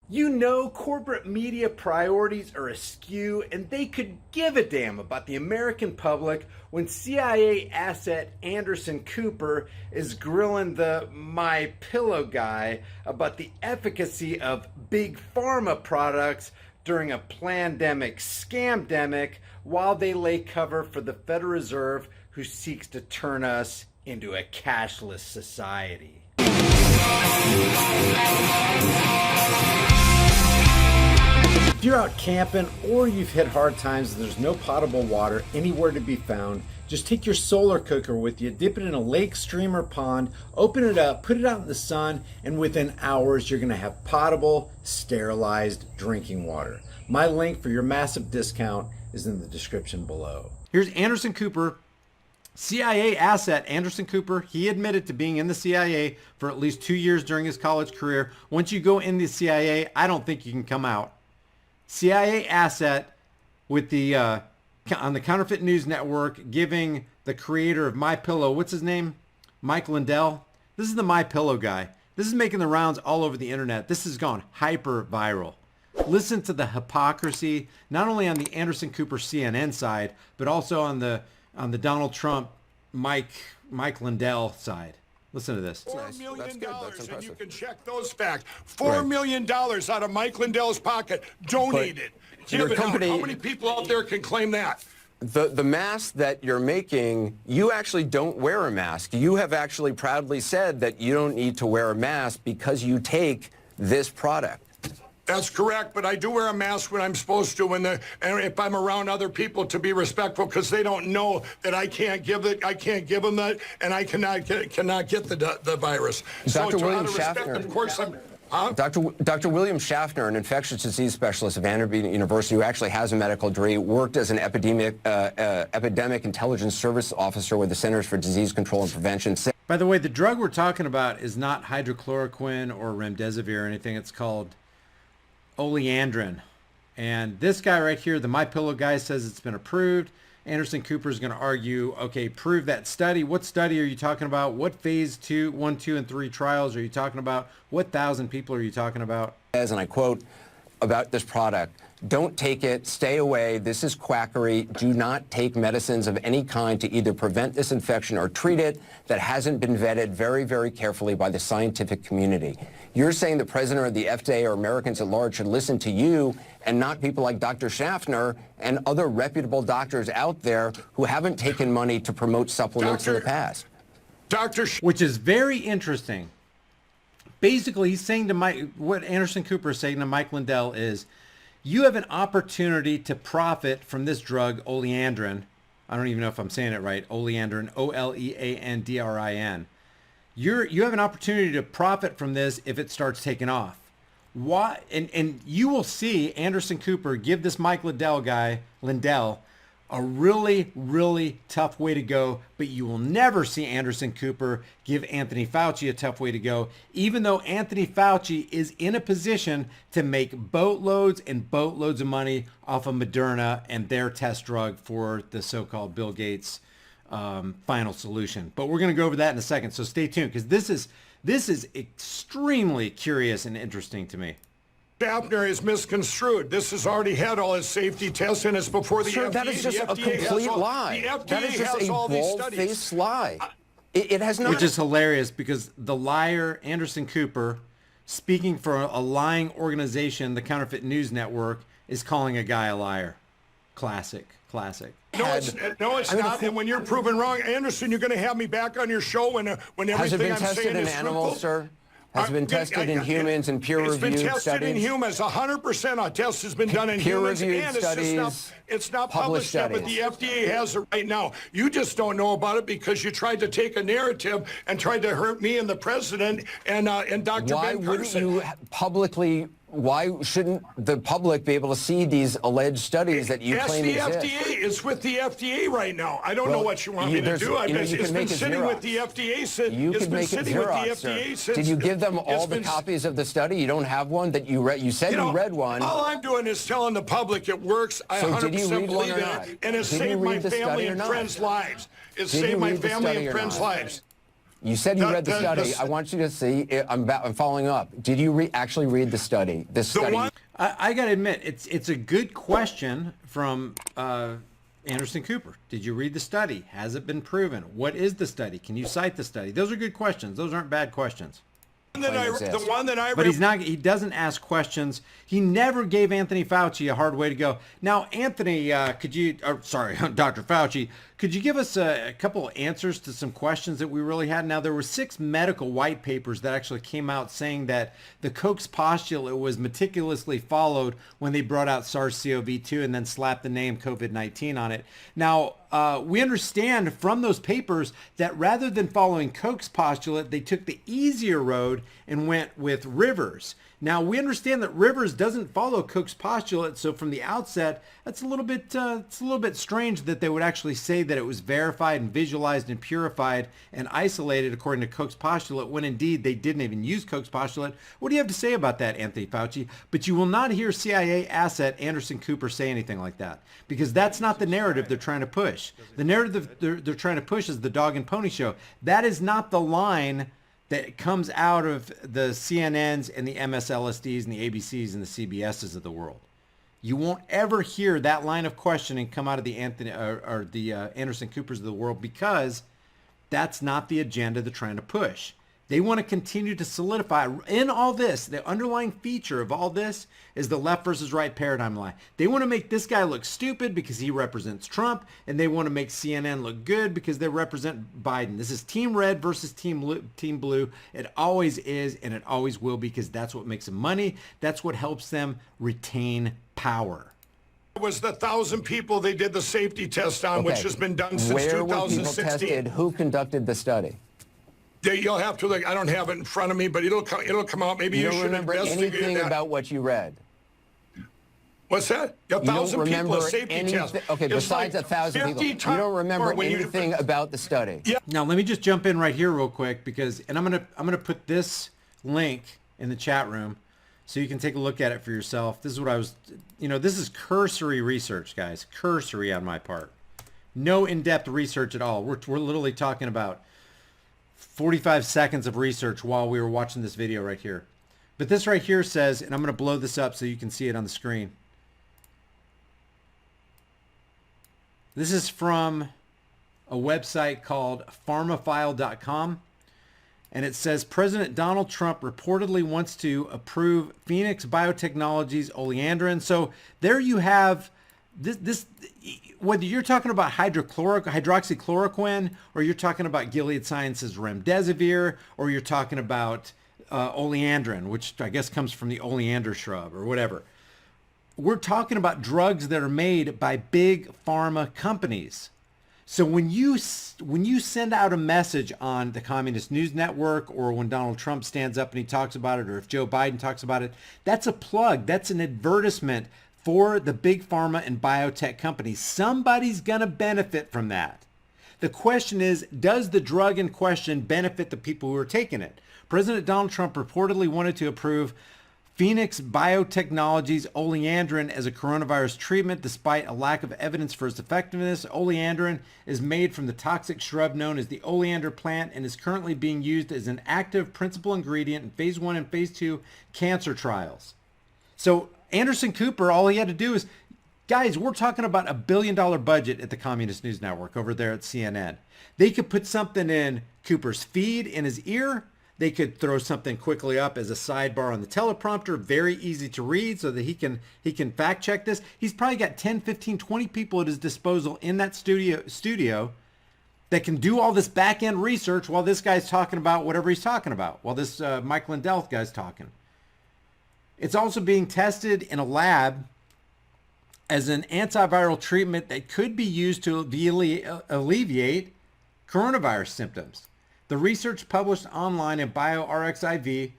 You know, corporate media priorities are askew, and they could give a damn about the American public when CIA asset Anderson Cooper is grilling the My Pillow guy about the efficacy of big pharma products during a plandemic scamdemic while they lay cover for the Federal Reserve, who seeks to turn us into a cashless society. If you're out camping or you've hit hard times and there's no potable water anywhere to be found, just take your solar cooker with you, dip it in a lake, stream, or pond, open it up, put it out in the sun, and within hours you're going to have potable, sterilized drinking water. My link for your massive discount is in the description below. Here's Anderson Cooper, CIA asset. Anderson Cooper, he admitted to being in the CIA for at least 2 years during his college career. Once you go in the CIA, I don't think you can come out. CIA asset with the on the Counterfeit News Network, giving the creator of My Pillow, what's his name? Mike Lindell. This is the My Pillow guy. This is making the rounds all over the internet. This has gone hyper viral. Listen to the hypocrisy, not only on the Anderson Cooper CNN side, but also on the Donald Trump Mike Lindell side. Listen to this. $4 million, and you can check those facts. $4 million out of Mike Lindell's pocket, donated. Give it out. How many people out there can claim that? The mask that you're making, you actually don't wear a mask. You have actually proudly said that you don't need to wear a mask because you take this product. That's correct, but I do wear a mask when I'm supposed to, and if I'm around other people, to be respectful, because they don't know that I can't give them that, and I cannot get the virus. Dr. So William out of respect, Schaffner, of course, I'm. Huh? Dr. William Schaffner, an infectious disease specialist at Vanderbilt University who actually has a medical degree, worked as an epidemic intelligence service officer with the Centers for Disease Control and Prevention. By the way, the drug we're talking about is not hydrochloroquine or remdesivir or anything. It's called oleandrin. And this guy right here, the My Pillow guy, says it's been approved. Anderson Cooper is going to argue, okay, prove that study. What study are you talking about? What phase 2, 1, 2, and 3 trials are you talking about? What 1,000 people are you talking about? And I quote about this product, "Don't take it, stay away, this is quackery. Do not take medicines of any kind to either prevent this infection or treat it that hasn't been vetted very, very carefully by the scientific community." You're saying the president or the FDA or Americans at large should listen to you and not people like Dr. Schaffner and other reputable doctors out there who haven't taken money to promote supplements in the past. Which is very interesting. Basically, he's saying to what Anderson Cooper is saying to Mike Lindell is, you have an opportunity to profit from this drug, oleandrin. I don't even know if I'm saying it right. Oleandrin, Oleandrin. You have an opportunity to profit from this if it starts taking off. Why? And you will see Anderson Cooper give this Mike Lindell a really, really tough way to go, but you will never see Anderson Cooper give Anthony Fauci a tough way to go, even though Anthony Fauci is in a position to make boatloads and boatloads of money off of Moderna and their test drug for the so-called Bill Gates final solution. But we're going to go over that in a second, so stay tuned, because this is extremely curious and interesting to me. Schaffner is misconstrued. This has already had all his safety tests, and it's before the FDA. That is just a complete lie. That is just a bald-faced lie. It has not. Which is hilarious, because the liar Anderson Cooper, speaking for a lying organization, the Counterfeit News Network, is calling a guy a liar. Classic. No, it's not. And when you're proven wrong, Anderson, you're going to have me back on your show when everything I'm saying is Has it been tested in animals, sir? Has it been tested in humans and peer-reviewed studies? It's been tested in humans. 100% of tests has been done in humans, and it's not published yet, but the FDA has it right now. You just don't know about it because you tried to take a narrative and tried to hurt me and the president and Dr. Ben Carson. Why shouldn't the public be able to see these alleged studies that you claim exist? Ask the FDA. It's with the FDA right now. I don't know what you want me to do. It's been sitting with the FDA. You could make it Xerox, Did you give them all the copies of the study? You don't have one that you read? You said you read one. All I'm doing is telling the public it works. I 100% believe in it. And it saved my family and friends' lives. It saved my family and friends' lives. You said you read the study. I want you to see. I'm following up. Did you actually read the study? This study. I got to admit, it's a good question from Anderson Cooper. Did you read the study? Has it been proven? What is the study? Can you cite the study? Those are good questions. Those aren't bad questions. The one that I But he's not. He doesn't ask questions. He never gave Anthony Fauci a hard way to go. Now, Anthony, could you? Sorry, Dr. Fauci, could you give us a couple of answers to some questions that we really had? Now, there were 6 medical white papers that actually came out saying that the Koch's postulate was meticulously followed when they brought out SARS-CoV-2 and then slapped the name COVID-19 on it. Now, we understand from those papers that rather than following Koch's postulate, they took the easier road and went with Rivers. Now, we understand that Rivers doesn't follow Koch's postulate, so from the outset, that's a little bit strange that they would actually say that it was verified and visualized and purified and isolated according to Koch's postulate, when indeed they didn't even use Koch's postulate. What do you have to say about that, Anthony Fauci? But you will not hear CIA asset Anderson Cooper say anything like that, because that's not the narrative they're trying to push. The narrative they're trying to push is the dog and pony show. That is not the line that comes out of the CNNs and the MSLSDs and the ABCs and the CBSs of the world. You won't ever hear that line of questioning come out of the Anderson Coopers of the world, because that's not the agenda they're trying to push. They want to continue to solidify in all this. The underlying feature of all this is the left versus right paradigm lie. They want to make this guy look stupid because he represents Trump, and they want to make CNN look good because they represent Biden. This is Team Red versus Team Blue. It always is, and it always will be, because that's what makes them money. That's what helps them retain power. It was the 1,000 people they did the safety test on, which has been done since Where 2016. were people tested? Who conducted the study? You'll have to look. I don't have it in front of me, but it'll come out. Maybe you don't should remember investigate anything that. about what you read. What's that? A 1,000 people, a safety test. Okay, It's besides like 1,000 people, you 50 don't remember when you- anything about the study. Yeah. Now, let me just jump in right here real quick, because, and I'm gonna put this link in the chat room so you can take a look at it for yourself. This is what I was, this is cursory research, guys. Cursory on my part. No in-depth research at all. We're literally talking about 45 seconds of research while we were watching this video right here. But this right here says, and I'm going to blow this up so you can see it on the screen. This is from a website called pharmafile.com. And it says President Donald Trump reportedly wants to approve Phoenix Biotechnologies oleandrin. So there you have this whether you're talking about hydroxychloroquine, or you're talking about Gilead Sciences remdesivir, or you're talking about oleandrin, which I guess comes from the oleander shrub or whatever. We're talking about drugs that are made by big pharma companies. So when you send out a message on the Communist News Network, or when Donald Trump stands up and he talks about it, or if Joe Biden talks about it, that's a plug. That's an advertisement for the big pharma and biotech companies. Somebody's going to benefit from that. The question is, does the drug in question benefit the people who are taking it? President Donald Trump reportedly wanted to approve Phoenix Biotechnologies oleandrin as a coronavirus treatment, despite a lack of evidence for its effectiveness. Oleandrin is made from the toxic shrub known as the oleander plant and is currently being used as an active principal ingredient in phase 1 and phase 2 cancer trials. So Anderson Cooper, all he had to do is, guys, we're talking about $1 billion budget at the Communist News Network over there at CNN. They could put something in Cooper's feed in his ear. They could throw something quickly up as a sidebar on the teleprompter, very easy to read, so that he can fact check this. He's probably got 10, 15, 20 people at his disposal in that studio that can do all this back end research while this guy's talking about whatever he's talking about, while this Mike Lindell guy's talking. It's also being tested in a lab as an antiviral treatment that could be used to alleviate coronavirus symptoms. The research published online in bioRxiv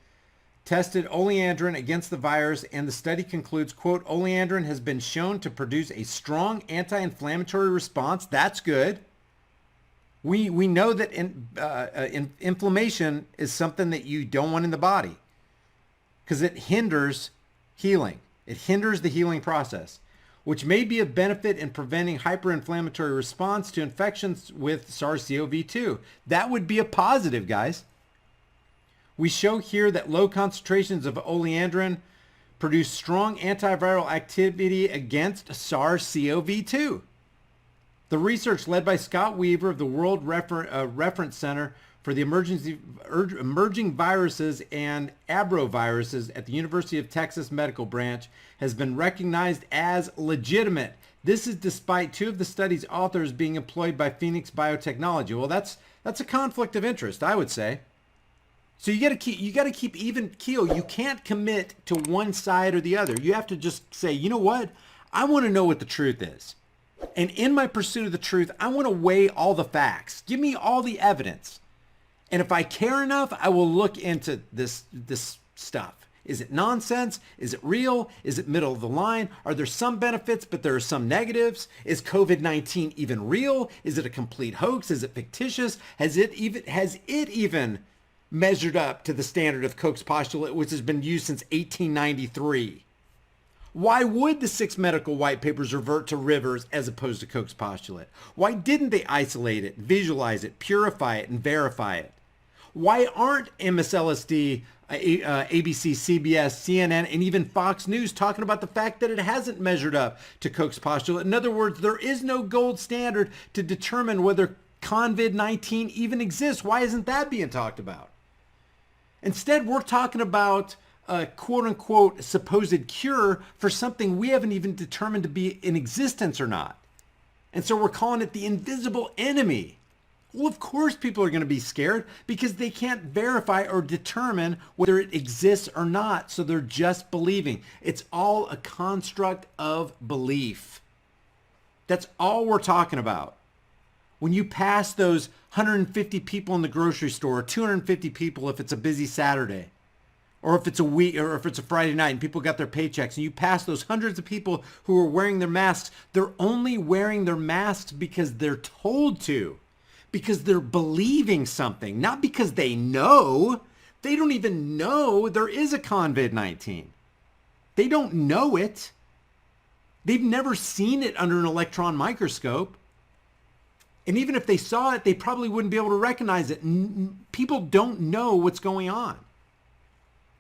tested oleandrin against the virus, and the study concludes, quote, oleandrin has been shown to produce a strong anti-inflammatory response. That's good. We know that inflammation is something that you don't want in the body, because it hinders healing. It hinders the healing process. which may be of benefit in preventing hyperinflammatory response to infections with SARS-CoV-2. That would be a positive, guys. We show here that low concentrations of oleandrin produce strong antiviral activity against SARS-CoV-2. The research led by Scott Weaver of the World Reference Center for the Emerging Viruses and Abroviruses at the University of Texas Medical Branch has been recognized as legitimate. This is despite 2 of the study's authors being employed by Phoenix Biotechnology. Well, that's a conflict of interest, I would say. So you got to keep even keel. You can't commit to one side or the other. You have to just say, you know what? I want to know what the truth is. And in my pursuit of the truth, I want to weigh all the facts. Give me all the evidence. And if I care enough, I will look into this stuff. Is it nonsense? Is it real? Is it middle of the line? Are there some benefits, but there are some negatives? Is COVID-19 even real? Is it a complete hoax? Is it fictitious? Has it even measured up to the standard of Koch's postulate, which has been used since 1893? Why would the 6 medical white papers revert to Rivers as opposed to Koch's postulate? Why didn't they isolate it, visualize it, purify it, and verify it? Why aren't MSLSD, ABC, CBS, CNN, and even Fox News talking about the fact that it hasn't measured up to Koch's postulate? In other words, there is no gold standard to determine whether COVID-19 even exists. Why isn't that being talked about? Instead, we're talking about a quote-unquote supposed cure for something we haven't even determined to be in existence or not. And so we're calling it the invisible enemy. Well, of course people are going to be scared because they can't verify or determine whether it exists or not. So they're just believing. It's all a construct of belief. That's all we're talking about. When you pass those 150 people in the grocery store, 250 people if it's a busy Saturday, or if it's a week, or if it's a Friday night and people got their paychecks, and you pass those hundreds of people who are wearing their masks, they're only wearing their masks because they're told to, because they're believing something, not because they know. They don't even know there is a COVID-19. They don't know it. They've never seen it under an electron microscope. And even if they saw it, they probably wouldn't be able to recognize it. People don't know what's going on.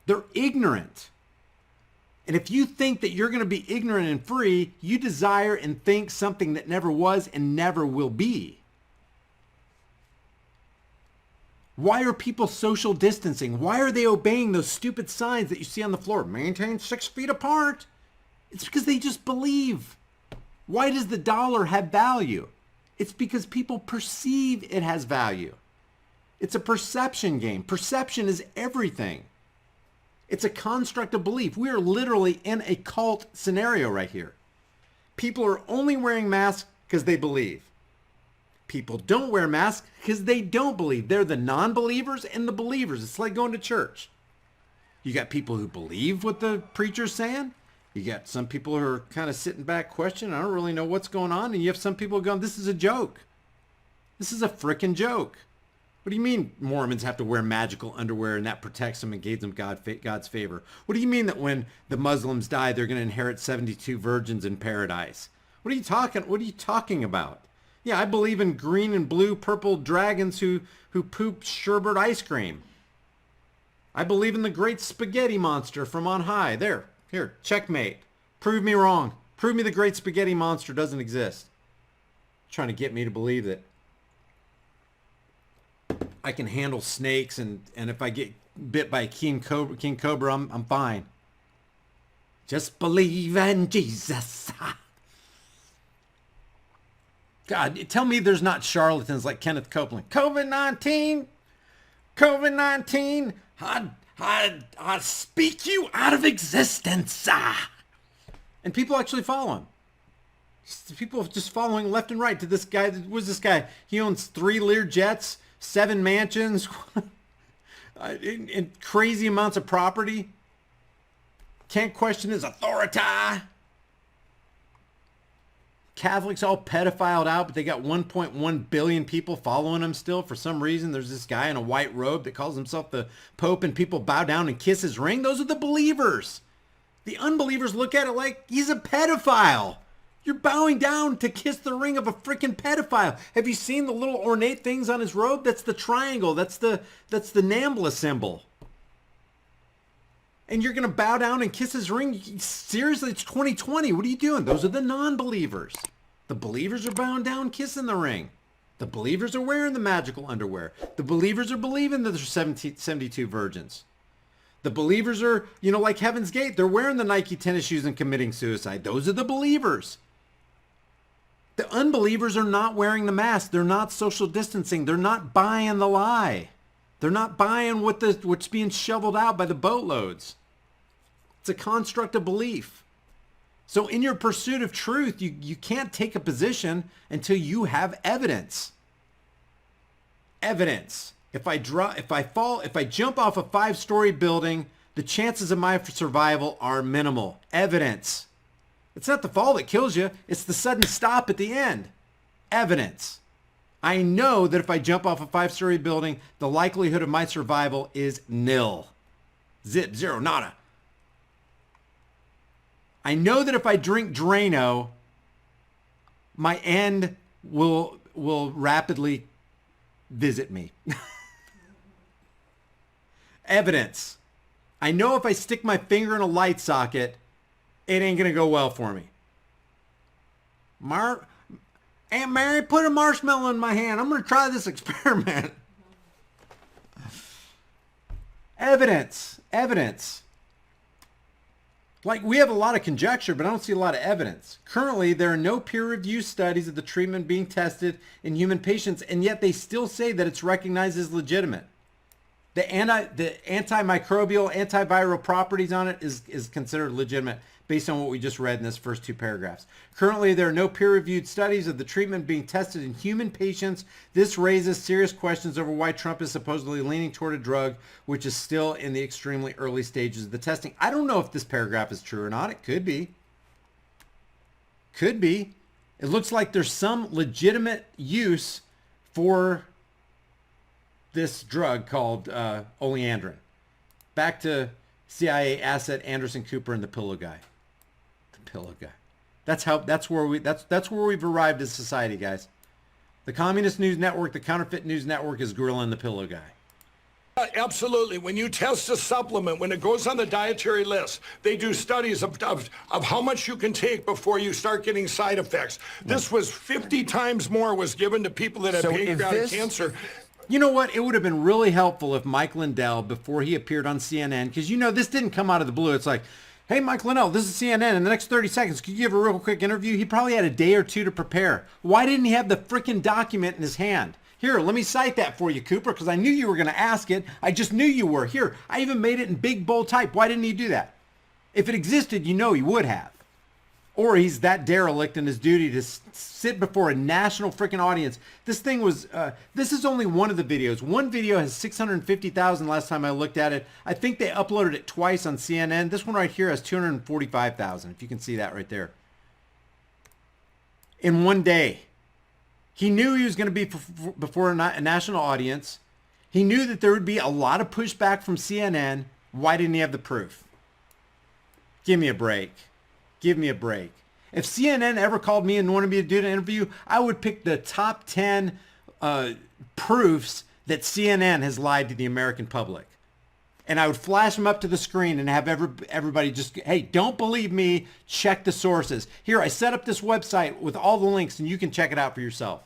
They're ignorant. And if you think that you're going to be ignorant and free, you desire and think something that never was and never will be. Why are people social distancing? Why are they obeying those stupid signs that you see on the floor? Maintain 6 feet apart. It's because they just believe. Why does the dollar have value? It's because people perceive it has value. It's a perception game. Perception is everything. It's a construct of belief. We are literally in a cult scenario right here. People are only wearing masks because they believe. People don't wear masks because they don't believe. They're the non-believers and the believers. It's like going to church. You got people who believe what the preacher's saying. You got some people who are kind of sitting back questioning, I don't really know what's going on. And you have some people going, this is a joke. This is a frickin' joke. What do you mean Mormons have to wear magical underwear and that protects them and gives them God's favor? What do you mean that when the Muslims die, they're going to inherit 72 virgins in paradise? What are you talking about? Yeah, I believe in green and blue, purple dragons who poop sherbet ice cream. I believe in the great spaghetti monster from on high. Here, checkmate. Prove me wrong. Prove me the great spaghetti monster doesn't exist. Trying to get me to believe that I can handle snakes and if I get bit by a king cobra, I'm fine. Just believe in Jesus. God, tell me there's not charlatans like Kenneth Copeland. COVID-19, I speak you out of existence. And people actually follow him. People just following left and right to this guy. Who's this guy? He owns 3 Lear jets, 7 mansions, and crazy amounts of property. Can't question his authority. Catholics all pedophiled out, but they got 1.1 billion people following him still. For some reason, there's this guy in a white robe that calls himself the Pope, and people bow down and kiss his ring. Those are the believers. The unbelievers look at it like he's a pedophile. You're bowing down to kiss the ring of a freaking pedophile. Have you seen the little ornate things on his robe? That's the triangle. That's the NAMBLA symbol. And you're going to bow down and kiss his ring? Seriously, it's 2020. What are you doing? Those are the non-believers. The believers are bowing down, kissing the ring. The believers are wearing the magical underwear. The believers are believing that there's 72 virgins. The believers are, like Heaven's Gate. They're wearing the Nike tennis shoes and committing suicide. Those are the believers. The unbelievers are not wearing the mask. They're not social distancing. They're not buying the lie. They're not buying what's being shoveled out by the boatloads. It's a construct of belief. So in your pursuit of truth, you can't take a position until you have evidence. Evidence. If I jump off a 5-story building, the chances of my survival are minimal. Evidence. It's not the fall that kills you. It's the sudden stop at the end. Evidence. I know that if I jump off a 5-story building, the likelihood of my survival is nil. Zip, zero, nada. I know that if I drink Drano, my end will rapidly visit me. Evidence. I know if I stick my finger in a light socket, it ain't going to go well for me. Aunt Mary, put a marshmallow in my hand. I'm going to try this experiment. Evidence. Evidence. Like, we have a lot of conjecture, but I don't see a lot of evidence. Currently, there are no peer-reviewed studies of the treatment being tested in human patients, and yet they still say that it's recognized as legitimate. The antimicrobial, antiviral properties on it is considered legitimate based on what we just read in this first 2 paragraphs. Currently, there are no peer-reviewed studies of the treatment being tested in human patients. This raises serious questions over why Trump is supposedly leaning toward a drug which is still in the extremely early stages of the testing. I don't know if this paragraph is true or not. It could be. Could be. It looks like there's some legitimate use for this drug called oleandrin. Back to CIA asset Anderson Cooper and the pillow guy. The pillow guy. That's where we've arrived as society, guys. The Communist News Network, the Counterfeit News Network is grilling the pillow guy. Absolutely. When you test a supplement, when it goes on the dietary list, they do studies of how much you can take before you start getting side effects. This was 50 times more was given to people that had pancreatic cancer. You know what? It would have been really helpful if Mike Lindell, before he appeared on CNN, because this didn't come out of the blue. It's like, hey, Mike Lindell, this is CNN. In the next 30 seconds, could you give a real quick interview? He probably had a day or two to prepare. Why didn't he have the freaking document in his hand? Here, let me cite that for you, Cooper, because I knew you were going to ask it. I just knew you were. Here, I even made it in big, bold type. Why didn't he do that? If it existed, he would have. Or he's that derelict in his duty to sit before a national freaking audience. This thing was, this is only one of the videos. One video has 650,000 last time I looked at it. I think they uploaded it twice on CNN. This one right here has 245,000, if you can see that right there. In one day. He knew he was going to be before a national audience. He knew that there would be a lot of pushback from CNN. Why didn't he have the proof? Give me a break. Give me a break. If CNN ever called me and wanted me to do an interview, I would pick the top 10 proofs that CNN has lied to the American public. And I would flash them up to the screen and have everybody just, hey, don't believe me, check the sources. Here, I set up this website with all the links and you can check it out for yourself.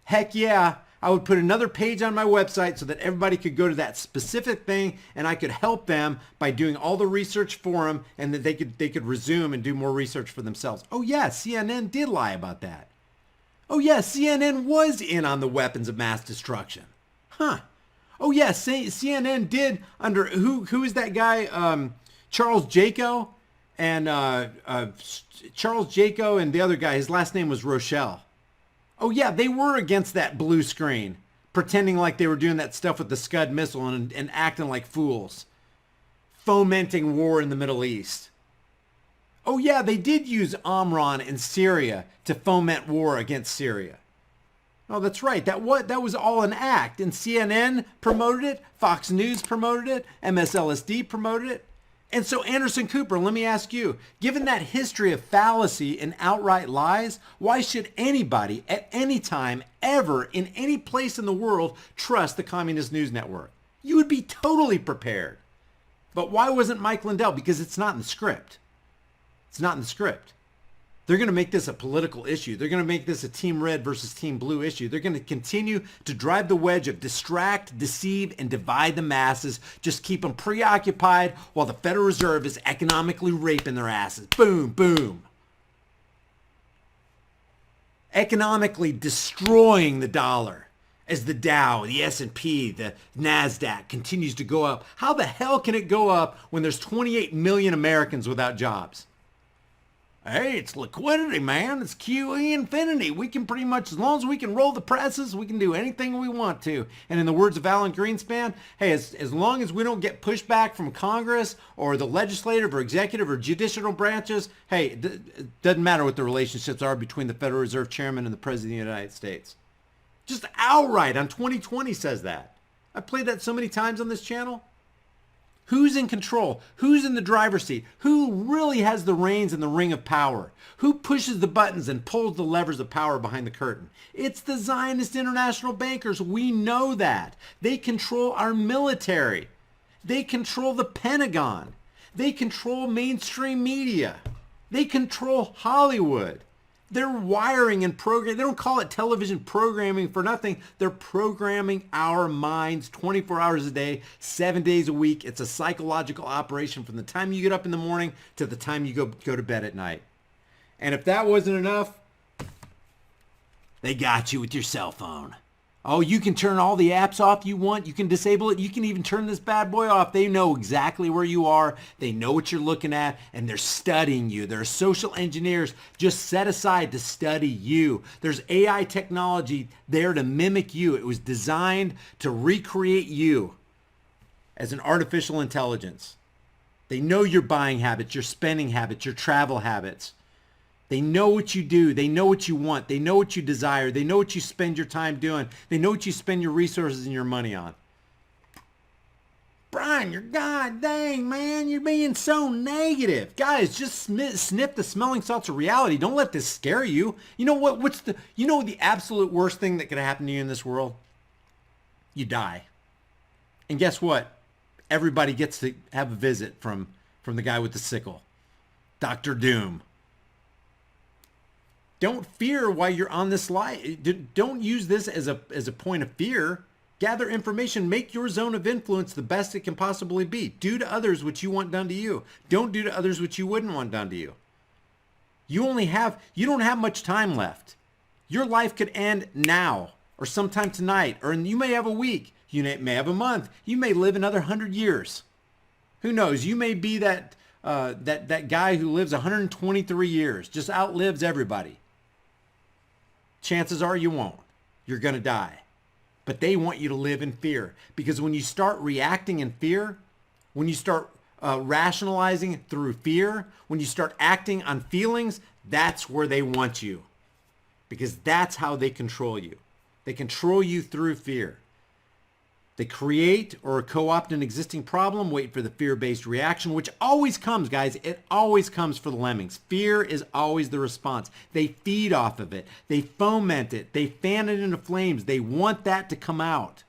Heck yeah, I would put another page on my website so that everybody could go to that specific thing and I could help them by doing all the research for them and that they could resume and do more research for themselves. Oh yeah, CNN did lie about that. Oh yeah, CNN was in on the weapons of mass destruction. Huh. Oh yeah, CNN did under, who is that guy? Charles Jaco and Charles Jaco and the other guy, his last name was Rochelle. Oh yeah, they were against that blue screen, pretending like they were doing that stuff with the Scud missile and acting like fools, fomenting war in the Middle East. Oh yeah, they did use Omron in Syria to foment war against Syria. Oh, that's right. That was all an act. And CNN promoted it, Fox News promoted it, MSLSD promoted it. And so, Anderson Cooper, let me ask you, given that history of fallacy and outright lies, why should anybody at any time, ever, in any place in the world, trust the Communist News Network? You would be totally prepared. But why wasn't Mike Lindell? Because it's not in the script. It's not in the script. They're going to make this a political issue. They're going to make this a Team Red versus Team Blue issue. They're going to continue to drive the wedge of distract, deceive, and divide the masses. Just keep them preoccupied while the Federal Reserve is economically raping their asses. Boom, boom. Economically destroying the dollar as the Dow, the S&P, the NASDAQ continues to go up. How the hell can it go up when there's 28 million Americans without jobs? Hey, it's liquidity, man. It's QE infinity. We can pretty much, as long as we can roll the presses, we can do anything we want to. And in the words of Alan Greenspan, hey, as long as we don't get pushback from Congress or the legislative or executive or judicial branches, hey, it doesn't matter what the relationships are between the Federal Reserve Chairman and the President of the United States. Just outright on 2020 says that. I've played that so many times on this channel. Who's in control? Who's in the driver's seat? Who really has the reins and the ring of power? Who pushes the buttons and pulls the levers of power behind the curtain? It's the Zionist international bankers. We know that. They control our military. They control the Pentagon. They control mainstream media. They control Hollywood. They're wiring and programming. They don't call it television programming for nothing. They're programming our minds 24 hours a day, 7 days a week. It's a psychological operation from the time you get up in the morning to the time you go to bed at night. And if that wasn't enough, they got you with your cell phone. Oh, you can turn all the apps off you want. You can disable it. You can even turn this bad boy off. They know exactly where you are. They know what you're looking at, and they're studying you. There are social engineers just set aside to study you. There's AI technology there to mimic you. It was designed to recreate you as an artificial intelligence. They know your buying habits, your spending habits, your travel habits. They know what you do. They know what you want. They know what you desire. They know what you spend your time doing. They know what you spend your resources and your money on. Brian, you're god dang, man. You're being so negative. Guys, just sniff the smelling salts of reality. Don't let this scare you. You know what? You know the absolute worst thing that could happen to you in this world? You die. And guess what? Everybody gets to have a visit from the guy with the sickle. Dr. Doom. Don't fear while you're on this life. Don't use this as a point of fear. Gather information. Make your zone of influence the best it can possibly be. Do to others what you want done to you. Don't do to others what you wouldn't want done to you. You don't have much time left. Your life could end now or sometime tonight, or you may have a week. You may have a month. You may live another 100 years. Who knows? You may be that guy who lives 123 years, just outlives everybody. Chances are you won't. You're going to die. But they want you to live in fear. Because when you start reacting in fear, when you start rationalizing through fear, when you start acting on feelings, that's where they want you. Because that's how they control you. They control you through fear. They create or co-opt an existing problem, wait for the fear-based reaction, which always comes, guys. It always comes for the lemmings. Fear is always the response. They feed off of it. They foment it. They fan it into flames. They want that to come out.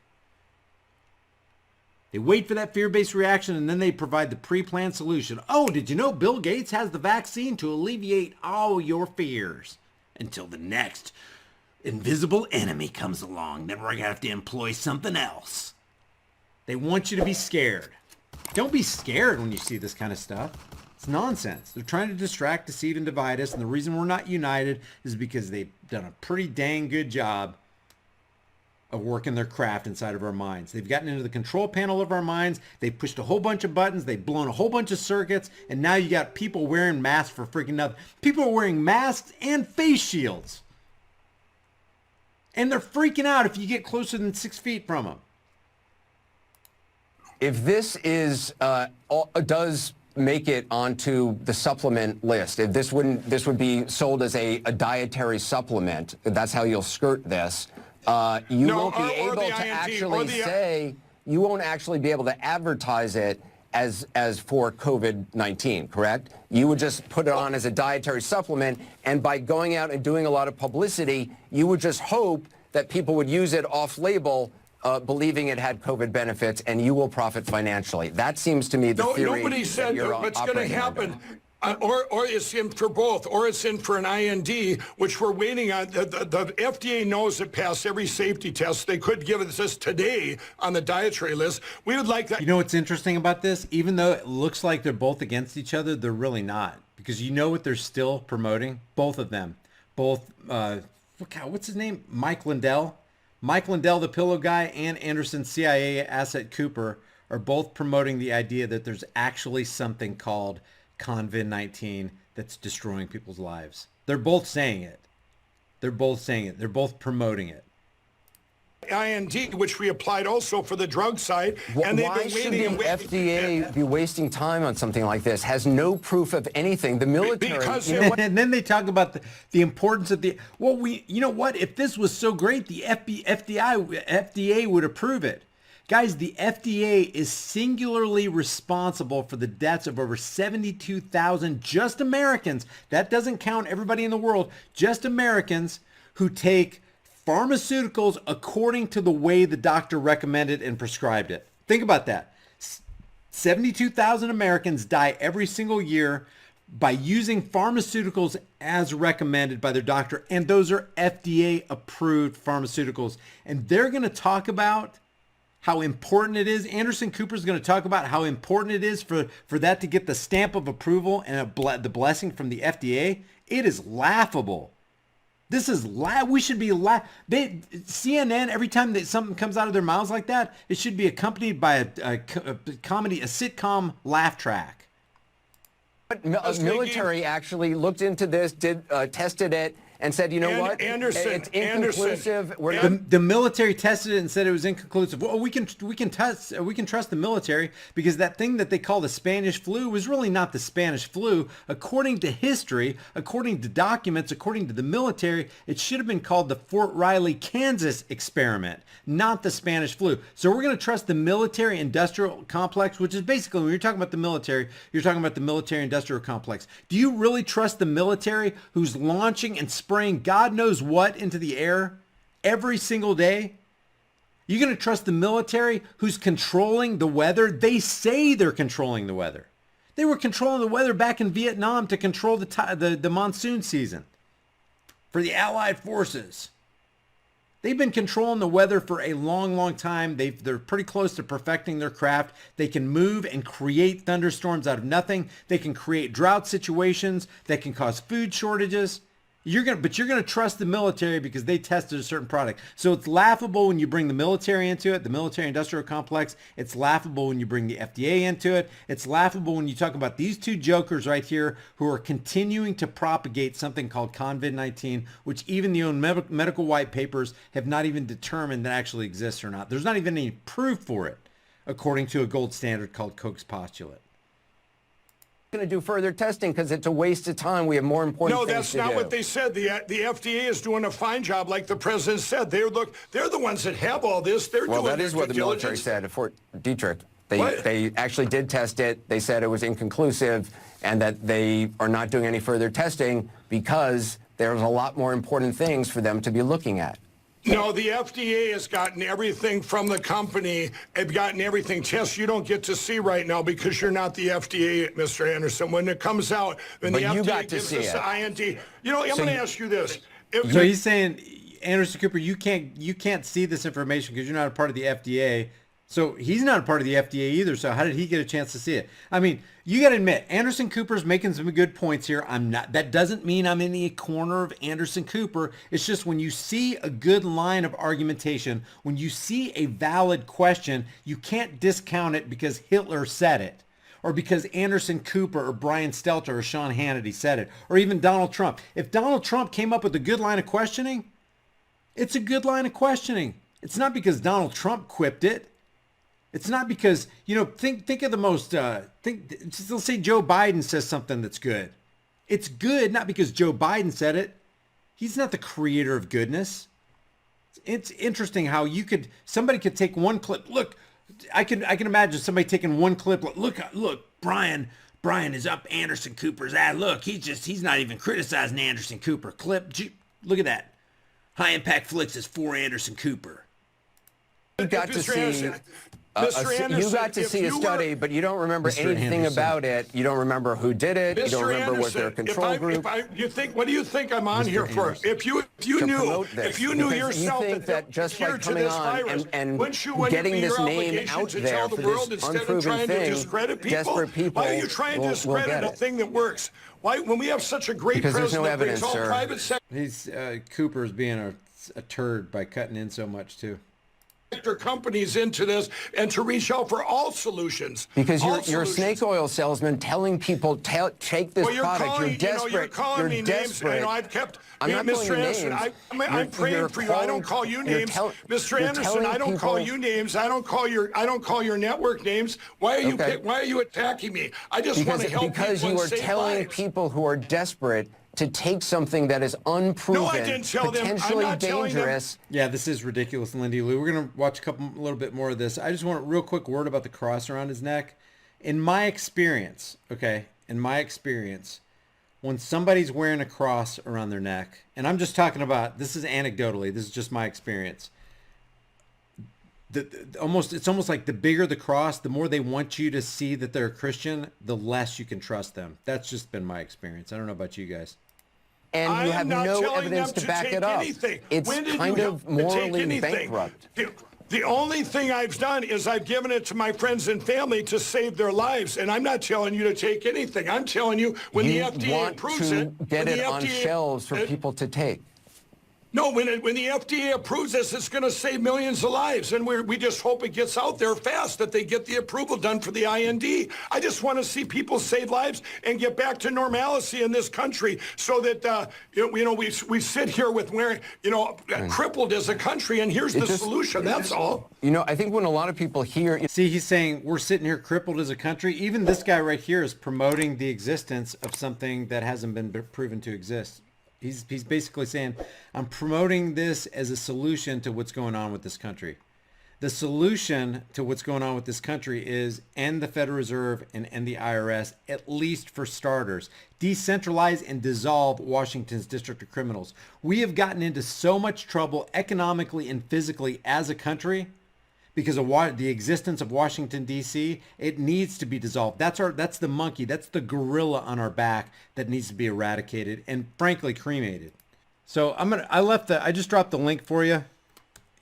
They wait for that fear-based reaction, and then they provide the pre-planned solution. Oh, did you know Bill Gates has the vaccine to alleviate all your fears? Until the next invisible enemy comes along. Then we're going to have to employ something else. They want you to be scared. Don't be scared when you see this kind of stuff. It's nonsense. They're trying to distract, deceive, and divide us. And the reason we're not united is because they've done a pretty dang good job of working their craft inside of our minds. They've gotten into the control panel of our minds. They've pushed a whole bunch of buttons. They've blown a whole bunch of circuits. And now you got people wearing masks for freaking nothing. People are wearing masks and face shields. And they're freaking out if you get closer than 6 feet from them. If this does make it onto the supplement list, if this would be sold as a dietary supplement, that's how you'll skirt this. You won't be able to actually say, you won't actually be able to advertise it as for COVID-19, correct? You would just put it on as a dietary supplement, and by going out and doing a lot of publicity, you would just hope that people would use it off-label, believing it had COVID benefits, and you will profit financially. That seems to me the theory. Nobody said what's going to happen. Or it's in for both, or it's in for an IND, which we're waiting on. The FDA knows it passed every safety test. They could give it this today on the dietary list. We would like that. You know what's interesting about this? Even though it looks like they're both against each other, they're really not. Because you know what they're still promoting? Both of them. Both, what's his name? Mike Lindell. Mike Lindell, the pillow guy, and Anderson CIA asset Cooper are both promoting the idea that there's actually something called COVID-19 that's destroying people's lives. They're both saying it. They're both saying it. They're both promoting it. IND, which we applied also for the drug side, and they've Why been should waiting the and waiting. FDA be wasting time on something like this? Has no proof of anything. The military, Because you know what? And then they talk about the importance of the, well, you know what? If this was so great, the FDA would approve it. Guys, the FDA is singularly responsible for the deaths of over 72,000 just Americans. That doesn't count everybody in the world, just Americans who take pharmaceuticals according to the way the doctor recommended and prescribed it. Think about that. 72,000 Americans die every single year by using pharmaceuticals as recommended by their doctor, and those are FDA approved pharmaceuticals. And they're going to talk about how important it is. Anderson Cooper is going to talk about how important it is for that to get the stamp of approval and the blessing from the FDA. It is laughable. This is we should be CNN, every time that something comes out of their mouths like that, it should be accompanied by a comedy, a sitcom laugh track. But military actually looked into this, tested it, and said, you know what? It's inconclusive. The military tested it and said it was inconclusive. Well, we can trust the military because that thing that they call the Spanish flu was really not the Spanish flu. According to history, according to documents, according to the military, it should have been called the Fort Riley, Kansas experiment, not the Spanish flu. So we're going to trust the military industrial complex, which is basically, when you're talking about the military, you're talking about the military industrial complex. Do you really trust the military who's launching and spraying God knows what into the air every single day? You're going to trust the military who's controlling the weather? They say they're controlling the weather. They were controlling the weather back in Vietnam to control the monsoon season for the Allied forces. They've been controlling the weather for a long, long time. They're pretty close to perfecting their craft. They can move and create thunderstorms out of nothing. They can create drought situations that can cause food shortages. But you're gonna trust the military because they tested a certain product. So it's laughable when you bring the military into it, the military industrial complex. It's laughable when you bring the FDA into it. It's laughable when you talk about these two jokers right here who are continuing to propagate something called COVID-19, which even the own medical white papers have not even determined that actually exists or not. There's not even any proof for it, according to a gold standard called Koch's postulate. Going to do further testing because it's a waste of time. We have more important things to do. No, that's not what they said. The FDA is doing a fine job, like the president said. They're the ones that have all this. They're doing that is what the military said at Fort Detrick. They actually did test it. They said it was inconclusive and that they are not doing any further testing because there's a lot more important things for them to be looking at. No, the FDA has gotten everything from the company. They've gotten everything tests you don't get to see right now because you're not the FDA, Mr. Anderson. When it comes out, when the FDA gives us the IND, I'm going to ask you this. So he's saying, Anderson Cooper, you can't see this information because you're not a part of the FDA. So he's not a part of the FDA either. So how did he get a chance to see it? I mean, you got to admit, Anderson Cooper's making some good points here. That doesn't mean I'm in the corner of Anderson Cooper. It's just when you see a good line of argumentation, when you see a valid question, you can't discount it because Hitler said it, or because Anderson Cooper or Brian Stelter or Sean Hannity said it, or even Donald Trump. If Donald Trump came up with a good line of questioning, it's a good line of questioning. It's not because Donald Trump quipped it. It's not because, think of the most, let's say Joe Biden says something that's good. It's good not because Joe Biden said it. He's not the creator of goodness. It's interesting how somebody could take one clip. Look, I can imagine somebody taking one clip. Look, Brian is up Anderson Cooper's ass. Look, he's not even criticizing Anderson Cooper. Look at that. High Impact Flicks is for Anderson Cooper. You got to see. You got to see a study, but you don't remember anything about it. You don't remember who did it. You don't remember what their control group. What do you think I'm on here for? If you knew yourself that just by coming on and getting this name out there for this unproven thing, desperate people why are you trying to discredit a thing that works? Why, when we have such a great because president, there's no evidence, sir. Private sector. He's Cooper's being a turd by cutting in so much too. Companies into this and to reach out for all solutions. Because you're a snake oil salesman telling people take this product. You're desperate. You're calling me names. I've kept. I'm not Mr. Anderson, I'm praying for you. I don't call you names, Mr. Anderson. I don't call you names. I don't call your network names. Why are you attacking me? I just want to help people. Because you are telling people who are desperate to take something that is unproven, potentially dangerous. Yeah, this is ridiculous, Lindy Lou. We're going to watch a little bit more of this. I just want a real quick word about the cross around his neck. In my experience, when somebody's wearing a cross around their neck, and I'm just talking about, this is anecdotally, this is just my experience. It's almost like the bigger the cross, the more they want you to see that they're a Christian, the less you can trust them. That's just been my experience. I don't know about you guys. And you have no evidence to back it up. It's kind of morally bankrupt. The only thing I've done is I've given it to my friends and family to save their lives, and I'm not telling you to take anything. I'm telling you when the FDA approves it, you want to get it on shelves for people to take. No, when the FDA approves this, it's going to save millions of lives, and we just hope it gets out there fast, that they get the approval done for the IND. I just want to see people save lives and get back to normalcy in this country, so that we sit here with crippled as a country, and here's the solution. That's all. I think when a lot of people hear, see, he's saying we're sitting here crippled as a country. Even this guy right here is promoting the existence of something that hasn't been proven to exist. He's basically saying, I'm promoting this as a solution to what's going on with this country. The solution to what's going on with this country is end the Federal Reserve and end the IRS, at least for starters. Decentralize and dissolve Washington's District of Criminals. We have gotten into so much trouble economically and physically as a country because of the existence of Washington, D.C., it needs to be dissolved. That's the monkey. That's the gorilla on our back that needs to be eradicated and, frankly, cremated. So I just dropped the link for you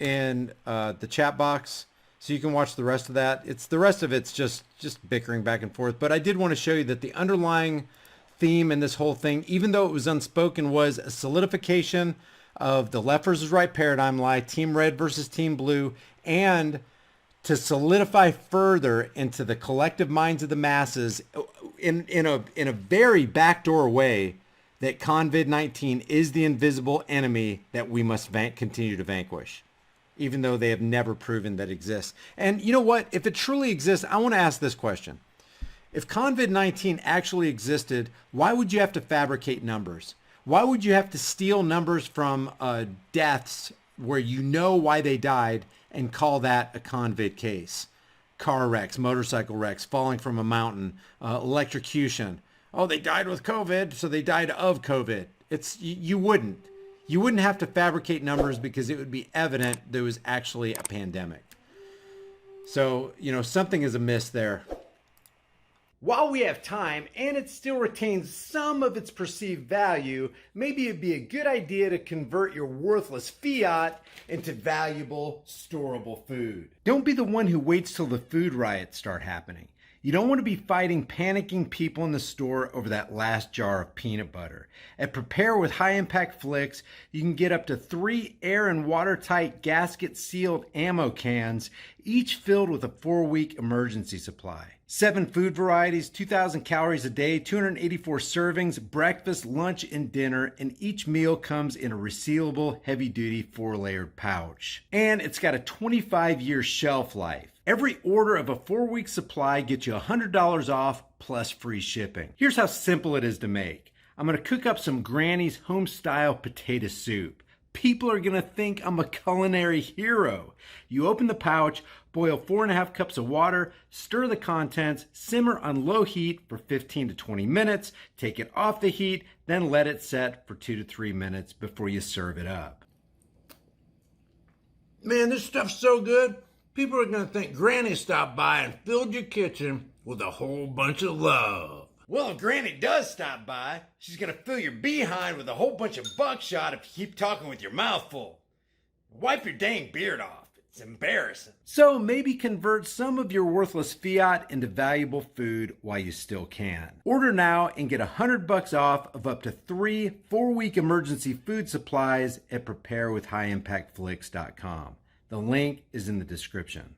in the chat box so you can watch the rest of that. The rest of it's just bickering back and forth. But I did want to show you that the underlying theme in this whole thing, even though it was unspoken, was a solidification of the left versus right paradigm lie, Team Red versus Team Blue, and to solidify further into the collective minds of the masses in a very backdoor way that COVID-19 is the invisible enemy that we must continue to vanquish, even though they have never proven that exists. And you know what? If it truly exists, I want to ask this question. If COVID-19 actually existed, why would you have to fabricate numbers? Why would you have to steal numbers from deaths where you know why they died and call that a COVID case? Car wrecks, motorcycle wrecks, falling from a mountain, electrocution. Oh, they died with COVID, so they died of COVID. You wouldn't have to fabricate numbers because it would be evident there was actually a pandemic. So, something is amiss there. While we have time and it still retains some of its perceived value, maybe it'd be a good idea to convert your worthless fiat into valuable, storable food. Don't be the one who waits till the food riots start happening. You don't want to be fighting panicking people in the store over that last jar of peanut butter. At Prepare with High Impact Flicks, you can get up to 3 air and watertight gasket-sealed ammo cans, each filled with a 4-week emergency supply. 7 food varieties, 2,000 calories a day, 284 servings, breakfast, lunch, and dinner, and each meal comes in a resealable, heavy-duty 4-layered pouch. And it's got a 25-year shelf life. Every order of a 4-week supply gets you $100 off plus free shipping. Here's how simple it is to make. I'm going to cook up some Granny's home-style potato soup. People are gonna think I'm a culinary hero. You open the pouch, boil 4.5 cups of water, stir the contents, simmer on low heat for 15 to 20 minutes, take it off the heat, then let it set for 2 to 3 minutes before you serve it up. Man, this stuff's so good, people are gonna think Granny stopped by and filled your kitchen with a whole bunch of love. Well, if Granny does stop by, she's gonna fill your behind with a whole bunch of buckshot if you keep talking with your mouth full. Wipe your dang beard off. It's embarrassing. So maybe convert some of your worthless fiat into valuable food while you still can. Order now and get $100 off of up to 3 4-week emergency food supplies at preparewithhighimpactflix.com. The link is in the description.